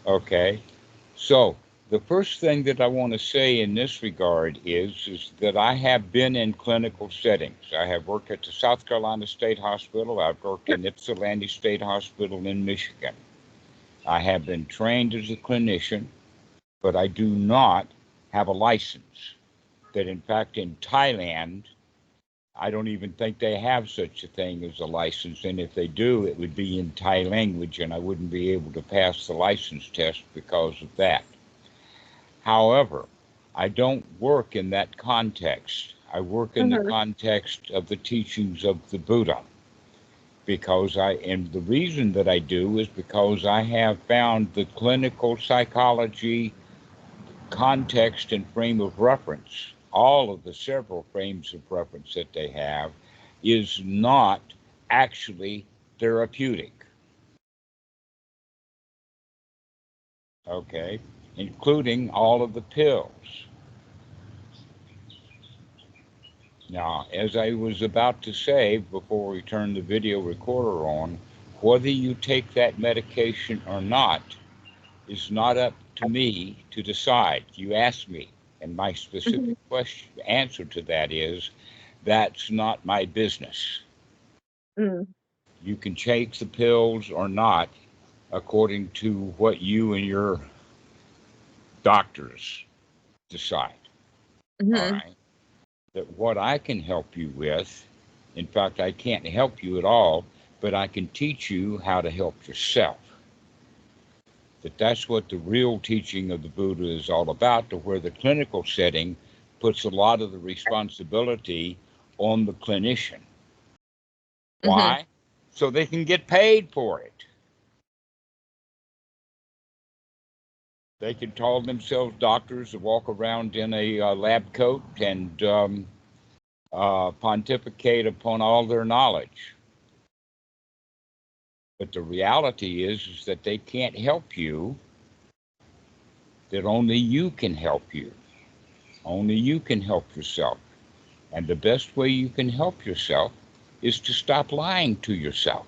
Okay. So the first thing that I want to say in this regard is that I have been in clinical settings. I have worked at the South Carolina State Hospital. I've worked in Ypsilanti State Hospital in Michigan. I have been trained as a clinician, but I do not have a license. That in fact in Thailand, I don't even think they have such a thing as a license. And if they do, it would be in Thai language, and I wouldn't be able to pass the license test because of that. However, I don't work in that context. I work in the context of the teachings of the Buddha. And the reason that I do is because I have found the clinical psychology context and frame of reference, all of the several frames of reference that they have, is not actually therapeutic. Okay, including all of the pills. Now, as I was about to say before we turn the video recorder on, whether you take that medication or not is not up to me to decide. You asked me, and my specific answer to that is, that's not my business. You can take the pills or not according to what you and your doctors decide. All right. That what I can help you with, in fact, I can't help you at all, but I can teach you how to help yourself. That's what the real teaching of the Buddha is all about, to where the clinical setting puts a lot of the responsibility on the clinician. Why? So they can get paid for it. They can call themselves doctors and walk around in a lab coat and pontificate upon all their knowledge. But the reality is that they can't help you, that only you can help you. Only you can help yourself. And the best way you can help yourself is to stop lying to yourself.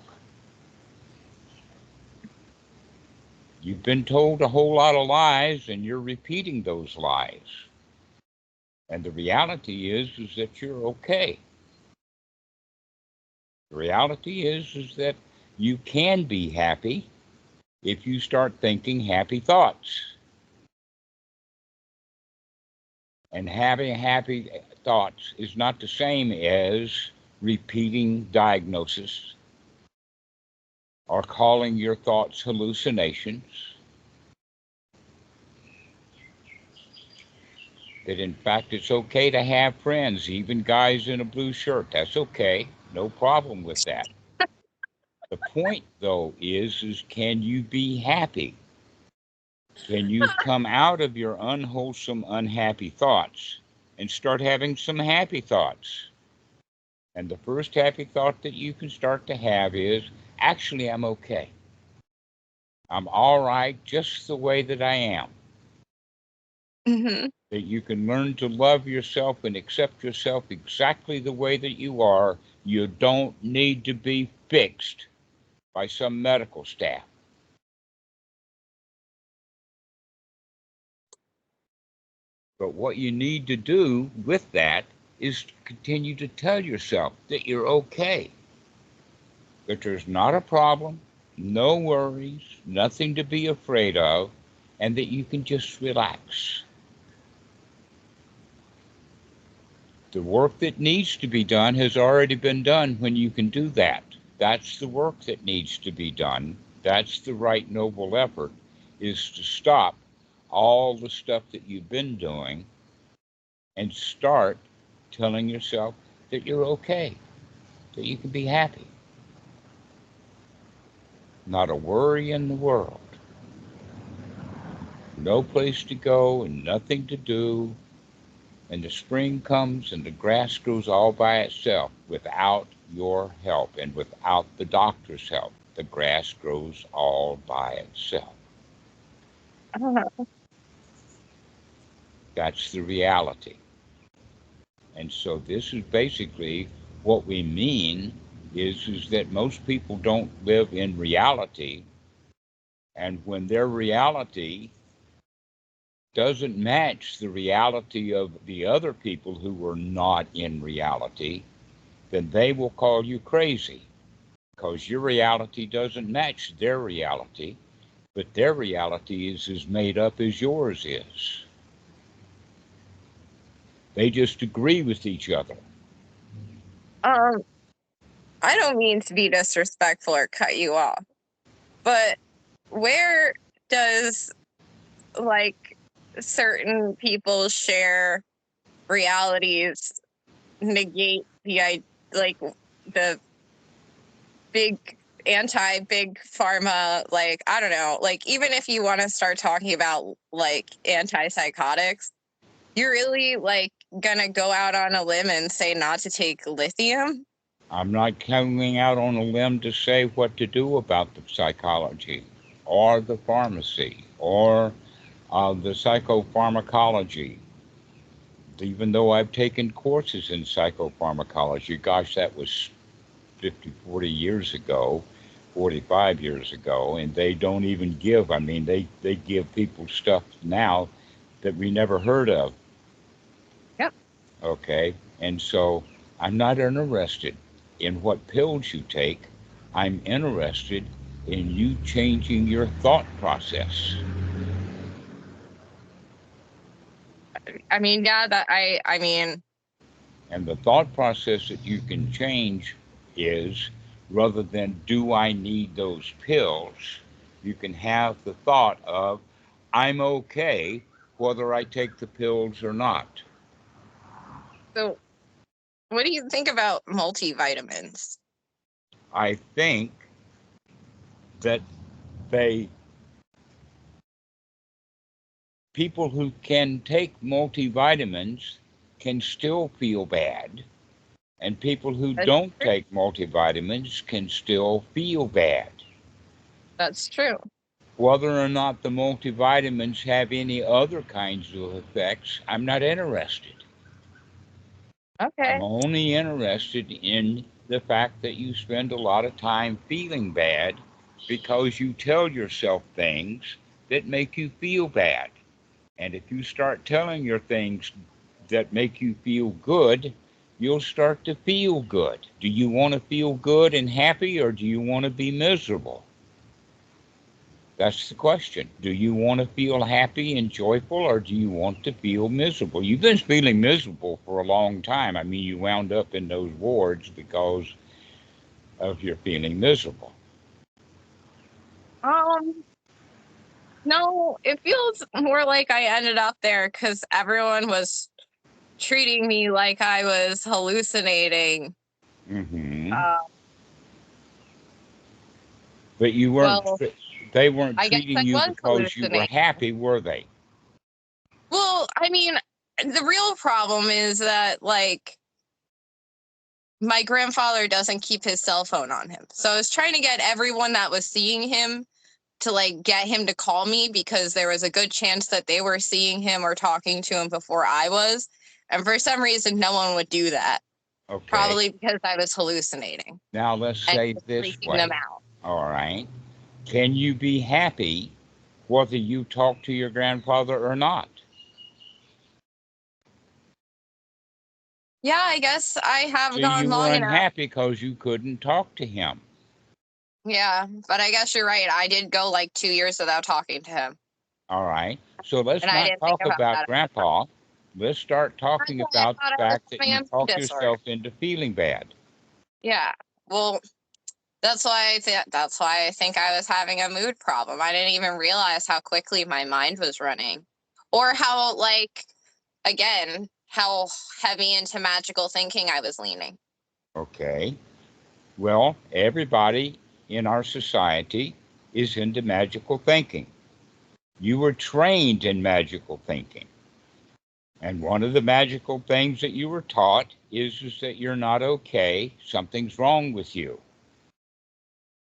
You've been told a whole lot of lies, and you're repeating those lies. And the reality is that you're okay. The reality is that you can be happy if you start thinking happy thoughts. And having happy thoughts is not the same as repeating diagnosis or calling your thoughts hallucinations. That in fact it's okay to have friends, even guys in a blue shirt. That's okay. No problem with that. The point though is can you be happy? Can you come out of your unwholesome, unhappy thoughts and start having some happy thoughts? And the first happy thought that you can start to have is, actually, I'm okay. I'm all right just the way that I am. That you can learn to love yourself and accept yourself exactly the way that you are. You don't need to be fixed by some medical staff. But what you need to do with that is to continue to tell yourself that you're okay. That there's not a problem, no worries, nothing to be afraid of, and that you can just relax. The work that needs to be done has already been done when you can do that. That's the work that needs to be done. That's the right noble effort, is to stop all the stuff that you've been doing and start telling yourself that you're okay, that you can be happy. Not a worry in the world. No place to go and nothing to do. And the spring comes and the grass grows all by itself without your help and without the doctor's help. The grass grows all by itself. That's the reality. And so this is basically What we mean is that most people don't live in reality, and when their reality doesn't match the reality of the other people who are not in reality, then they will call you crazy because your reality doesn't match their reality, but their reality is as made up as yours is. They just agree with each other. Um, I don't mean to be disrespectful or cut you off, but where does like certain people share realities negate the like the big anti-big pharma, like I don't know, like even if you want to start talking about like antipsychotics, you're really like gonna go out on a limb and say not to take lithium? I'm not coming out on a limb to say what to do about the psychology or the pharmacy or the psychopharmacology, even though I've taken courses in psychopharmacology. Gosh, that was 50, 40 years ago, 45 years ago, and they don't even give. I mean, they give people stuff now that we never heard of. Yep. Okay. And so I'm not interested in what pills you take. I'm interested in you changing your thought process. I mean, yeah, that I mean, And the thought process that you can change is, rather than do I need those pills, you can have the thought of I'm okay whether I take the pills or not. so what do you think about multivitamins? I think that they people who can take multivitamins can still feel bad, and people who That's don't true. take multivitamins can still feel bad. That's true. Whether or not the multivitamins have any other kinds of effects, I'm not interested. Okay. I'm only interested in the fact that you spend a lot of time feeling bad because you tell yourself things that make you feel bad. And if you start telling your things that make you feel good, you'll start to feel good. Do you want to feel good and happy, or do you want to be miserable? That's the question. Do you want to feel happy and joyful, or do you want to feel miserable? You've been feeling miserable for a long time. I mean, you wound up in those wards because of your feeling miserable. Um, no, it feels more like I ended up there because everyone was treating me like I was hallucinating. Hmm. Uh, But you weren't. well, They weren't I guess treating I you was because you were hallucinating. happy, were they? Well, I mean, the real problem is that, like, my grandfather doesn't keep his cell phone on him. So I was trying to get everyone that was seeing him to, like, get him to call me because there was a good chance that they were seeing him or talking to him before I was. And for some reason, no one would do that. Okay. Probably because I was hallucinating Now let's and say it just this freaking them way. out. All right. Can you be happy whether you talk to your grandfather or not? Yeah, I guess I have See, gone you were long enough. unhappy because you couldn't talk to him. Yeah, but I guess you're right. I did go like 2 years without talking to him. All right. So let's And I not didn't think talk about about that at the time. grandpa. Let's start talking I about thought the I was fact that having you a mood talk disorder. yourself into feeling bad. Yeah. Well, that's why I think I was having a mood problem. I didn't even realize how quickly my mind was running. Or how, like, again, how heavy into magical thinking I was leaning. Okay. Well, everybody in our society is into magical thinking. You were trained in magical thinking. And one of the magical things that you were taught is that you're not okay, something's wrong with you.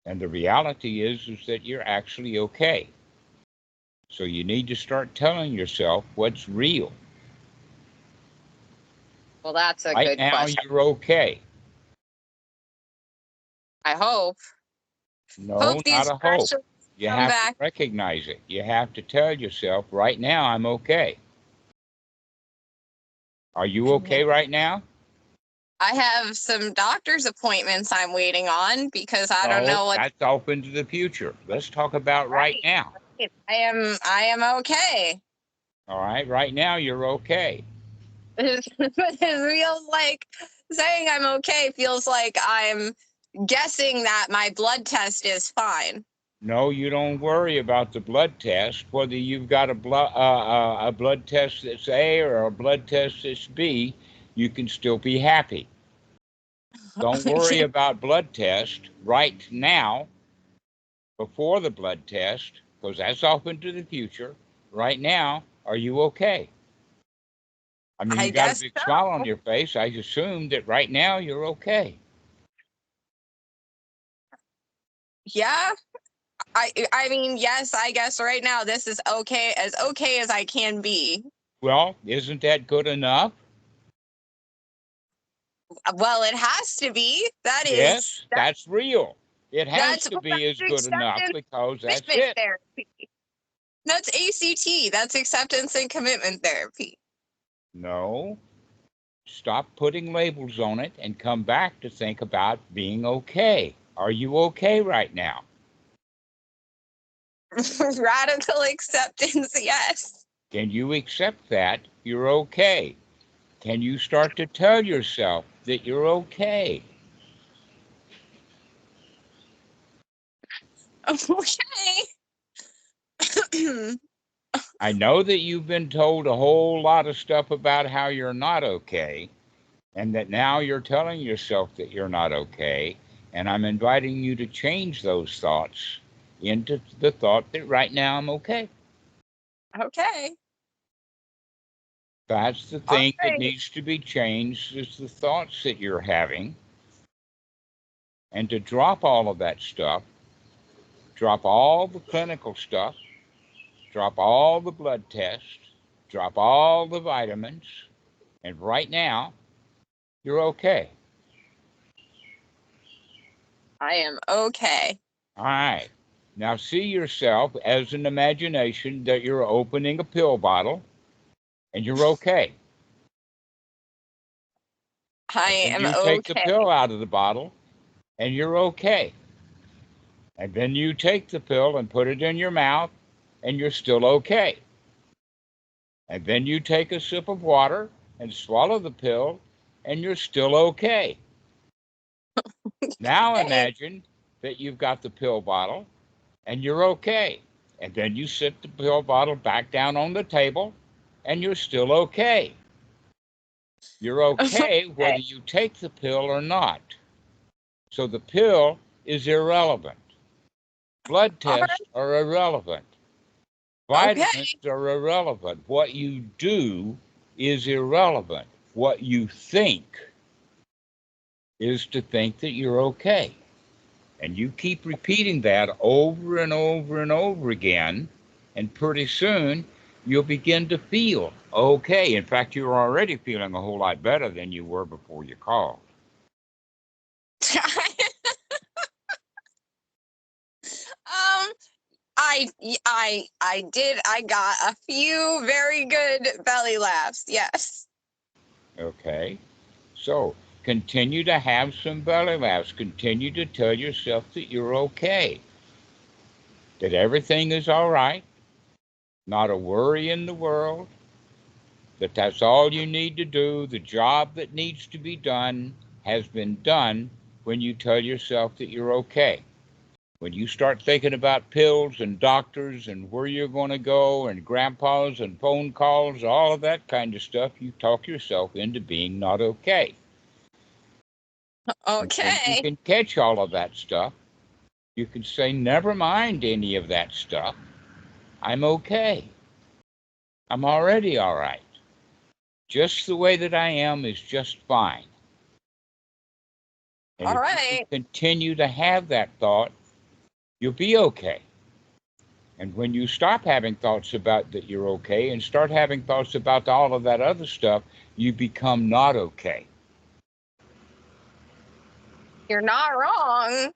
And the reality is that you're actually okay. So you need to start telling yourself what's real. Well, that's a Right good now, question. you're okay. I hope. No, not These a hope. pressures You come have back. to recognize it. You have to tell yourself, right now, I'm okay. Are you okay right now? I have some doctor's appointments I'm waiting on because I don't No, know what. that's off into the future. Let's talk about right now. I am okay. All right, right now you're okay. It feels like saying I'm okay feels like I'm guessing that my blood test is fine. No, you don't worry about the blood test. Whether you've got a blood test that's A or a blood test that's B, you can still be happy. Don't worry about blood test right now before the blood test, because that's off into the future. Right now, are you okay? I mean, I you got a guess big so. smile on your face. I assume that right now you're okay. Yeah. I mean, yes, I guess right now this is okay as I can be. Well, isn't that good enough? Well, it has to be. Yes, that's real. It has to be as good enough acceptance because that's commitment it. therapy. That's ACT. That's acceptance and commitment therapy. No, stop putting labels on it and come back to think about being okay. Are you okay right now? Radical acceptance, yes. Can you accept that you're okay? Can you start to tell yourself that you're okay? Okay. I know that you've been told a whole lot of stuff about how you're not okay, and that now you're telling yourself that you're not okay. And I'm inviting you to change those thoughts into the thought that right now I'm okay. Okay. That's the All thing that right. needs to be changed is the thoughts that you're having. And to drop all of that stuff, drop all the clinical stuff, drop all the blood tests, drop all the vitamins, and right now, you're okay. I am okay. All right. Now see yourself as an imagination that you're opening a pill bottle and you're okay. I And then am you take the okay. pill out of the bottle and you're okay. And then you take the pill and put it in your mouth and you're still okay. And then you take a sip of water and swallow the pill and you're still okay. Now Okay. imagine that you've got the pill bottle and you're okay. And then you sit the pill bottle back down on the table and you're still okay. You're okay whether you take the pill or not. So the pill is irrelevant. Blood All right. tests are irrelevant. Okay. Vitamins are irrelevant. What you do is irrelevant. What you think is to think that you're okay. And you keep repeating that over and over and over again, and pretty soon you'll begin to feel okay. In fact, you're already feeling a whole lot better than you were before you called. I got a few very good belly laughs. Yes. Okay? So continue to have some belly laughs. Continue to tell yourself that you're okay, that everything is all right, not a worry in the world, that that's all you need to do. The job that needs to be done has been done when you tell yourself that you're okay. When you start thinking about pills and doctors and where you're going to go and grandpas and phone calls, all of that kind of stuff, you talk yourself into being not okay. And when you Okay. can catch all of that stuff, you can say, never mind any of that stuff. I'm okay. I'm already all right. Just the way that I am is just fine. And All if you can right. continue to have that thought, you'll be okay. And when you stop having thoughts about that you're okay and start having thoughts about all of that other stuff, you become not okay. You're not wrong.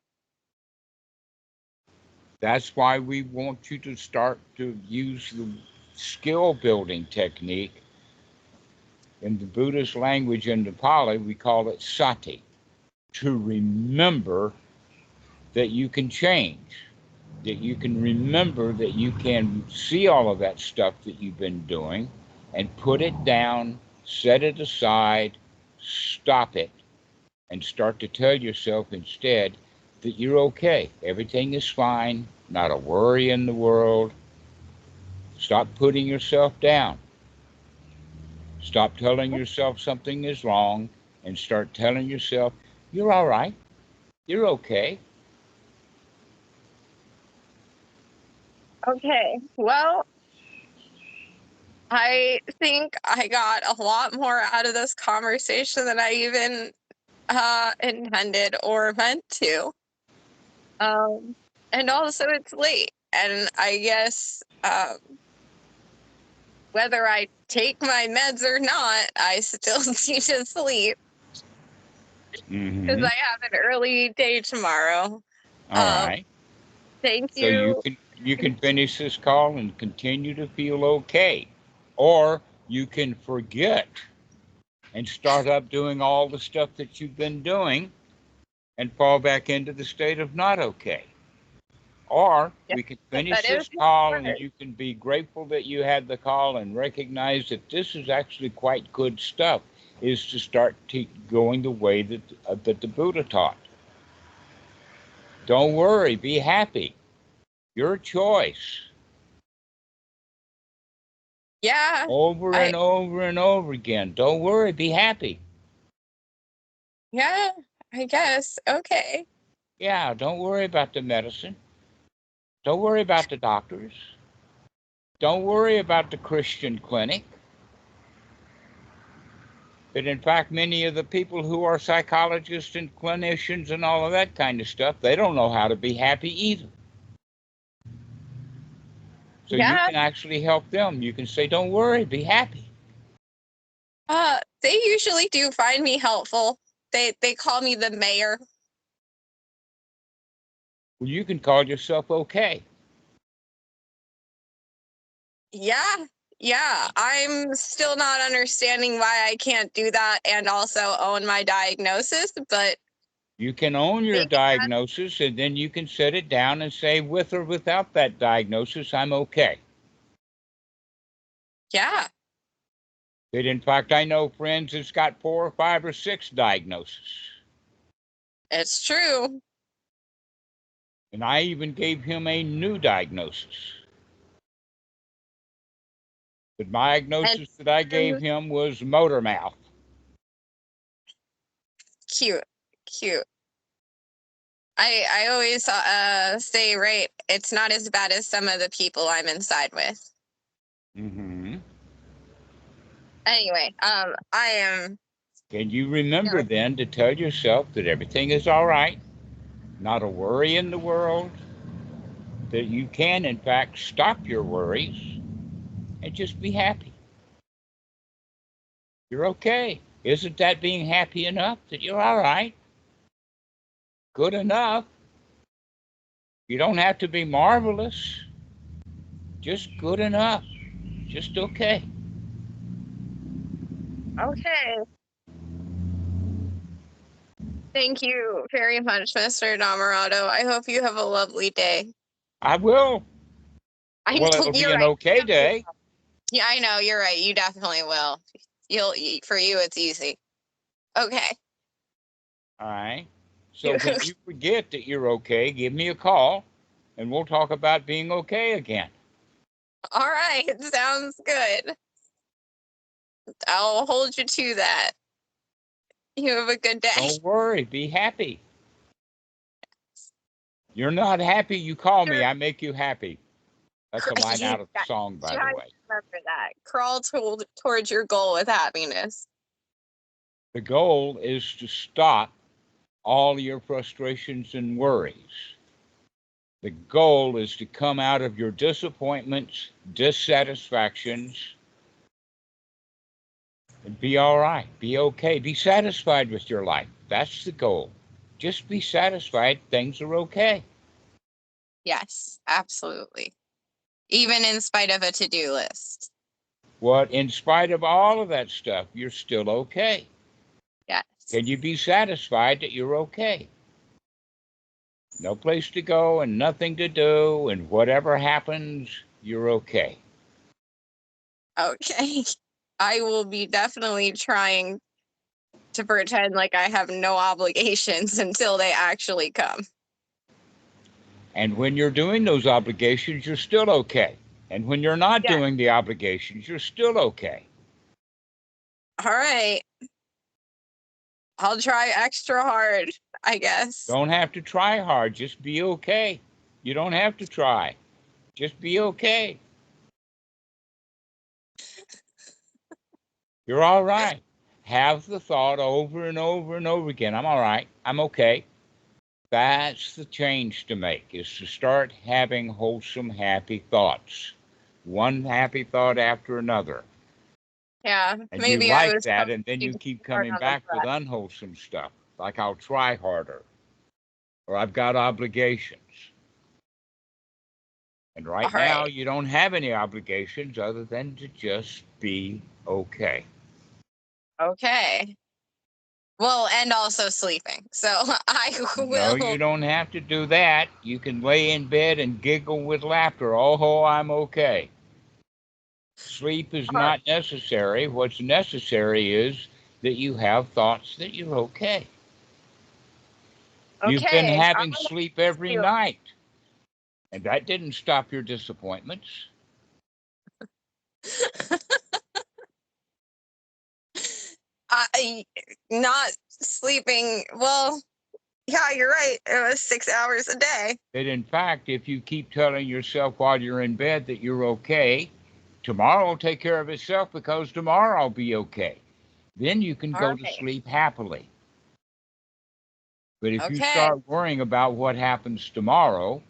That's why we want you to start to use the skill building technique. In the Buddhist language, in the Pali, we call it sati, to remember that you can change, that you can remember that you can see all of that stuff that you've been doing and put it down, set it aside, stop it, and start to tell yourself instead that you're okay. Everything is fine, not a worry in the world. Stop putting yourself down. Stop telling yourself something is wrong and start telling yourself, you're all right. You're okay. Okay. Well, I think I got a lot more out of this conversation than I even intended or meant to. And also it's late, and I guess whether I take my meds or not, I still need to sleep because I have an early day tomorrow. All right. Thank So you. you can finish this call and continue to feel okay. Or you can forget and start up doing all the stuff that you've been doing and fall back into the state of not okay. Or we can finish That is this call hard. and you can be grateful that you had the call and recognize that this is actually quite good stuff, is to start going the way that the Buddha taught. Don't worry, be happy. Your choice. Yeah. Over and over and over again. Don't worry, be happy. Yeah, I guess. Okay. Yeah, don't worry about the medicine. Don't worry about the doctors. Don't worry about the Christian clinic. But in fact, many of the people who are psychologists and clinicians and all of that kind of stuff, they don't know how to be happy either. So you Yeah. can actually help them. You can say, don't worry, be happy. They usually do find me helpful. They call me the mayor. Well, you can call yourself okay. Yeah. Yeah, I'm still not understanding why I can't do that and also own my diagnosis, but You can own your diagnosis and then you can set it down and say, with or without that diagnosis, I'm okay. yeah, That in fact, I know friends that's got 4 or 5 or 6 diagnoses. it's true. And I even gave him a new diagnosis. The diagnosis that I gave him was motor mouth. Cute. I always say, right, it's not as bad as some of the people I'm inside with. Mm-hmm. Anyway, I am. Can you remember then to tell yourself that everything is all right, not a worry in the world, that you can, in fact, stop your worries and just be happy. You're okay. Isn't that being happy enough that you're all right? Good enough. You don't have to be marvelous, just good enough, just okay. Okay. Thank you very much, Mr. Dhammarato. I hope you have a lovely day. I will. Well, it'll be an okay day. Yeah, I know, you're right. You definitely will. For you, it's easy. Okay. All right. So when you forget that you're okay, give me a call and we'll talk about being okay again. All right. Sounds good. I'll hold you to that. You have a good day. Don't worry. Be happy. You're not happy, you call me. I make you happy. That's a line out of the song, by the way. Remember that. Crawl towards your goal with happiness. The goal is to stop all your frustrations and worries. The goal is to come out of your disappointments, dissatisfactions, and be all right. Be okay. Be satisfied with your life. That's the goal. just be satisfied things are okay. Yes, absolutely. Even in spite of a to-do list. What, in spite of all of that stuff, you're still okay. Yes. Can you be satisfied that you're okay? No place to go and nothing to do, and whatever happens, you're okay. Okay. I will be definitely trying to pretend like I have no obligations until they actually come. And when you're doing those obligations, you're still okay. And when you're not Yeah. doing the obligations, you're still okay. All right. I'll try extra hard, I guess. Don't have to try hard, just be okay. You don't have to try. Just be okay. You're all right. Have the thought over and over and over again. I'm all right. I'm okay. That's the change to make, is to start having wholesome, happy thoughts. One happy thought after another. Yeah, And maybe you I like was that, and then you keep hard coming on the back with breath. unwholesome stuff, like I'll try harder, or I've got obligations. And right All now, right. you don't have any obligations other than to just be okay. Okay. Well, and also sleeping. So I No, you will. don't have to do that. You can lay in bed and giggle with laughter. Oh, I'm okay. Sleep is not necessary. What's necessary is that you have thoughts that you're okay. You've been Okay. having sleep every night, and that didn't stop your disappointments. I not sleeping. Well, yeah, you're right. It was 6 hours a day. That in fact, if you keep telling yourself while you're in bed that you're okay, tomorrow will take care of itself because tomorrow I'll be okay. Then you can All go to right. sleep happily. But if you Okay. start worrying about what happens tomorrow,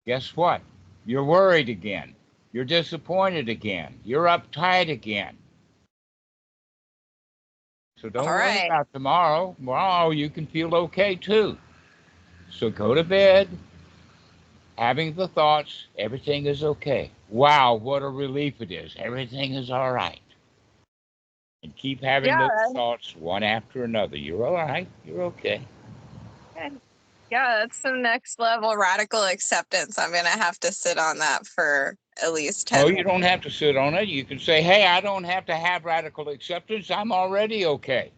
guess what? You're worried again. You're disappointed again. You're uptight again. So All don't worry right. about tomorrow. Tomorrow you can feel okay too. So go to bed, having the thoughts, everything is okay. Wow, what a relief it is. Everything is all right. And keep having Yeah. those thoughts one after another. You're all right. You're okay. Yeah, that's some next level radical acceptance. I'm gonna have to sit on that for at least 10 No, minutes. you don't have to sit on it. You can say, hey, I don't have to have radical acceptance. I'm already okay.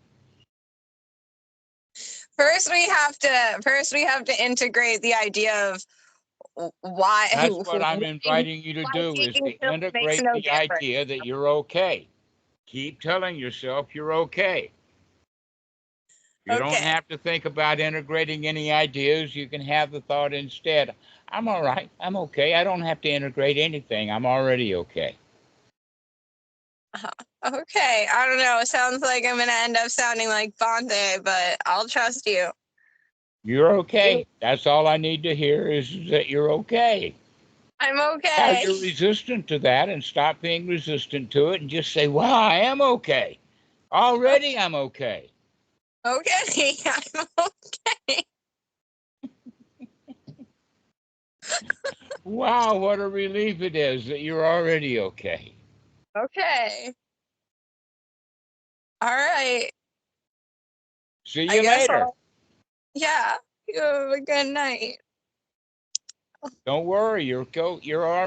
First we have to integrate the idea of why That's what I'm inviting you to do, is taking to pills makes integrate no the difference. idea that you're okay. Keep telling yourself you're okay. You don't Okay. have to think about integrating any ideas. You can have the thought instead, I'm all right. I'm okay. I don't have to integrate anything. I'm already okay. Okay. I don't know. It sounds like I'm gonna end up sounding like Bante, but I'll trust you. You're okay. That's all I need to hear is that you're okay. I'm Now okay. you're resistant to that, and stop being resistant to it and just say, wow, I am okay. Already I'm okay. Okay. I'm okay. Wow, what a relief it is that you're already okay. Okay. All right. See I you guess later. yeah. You have a good night. Don't worry, you're already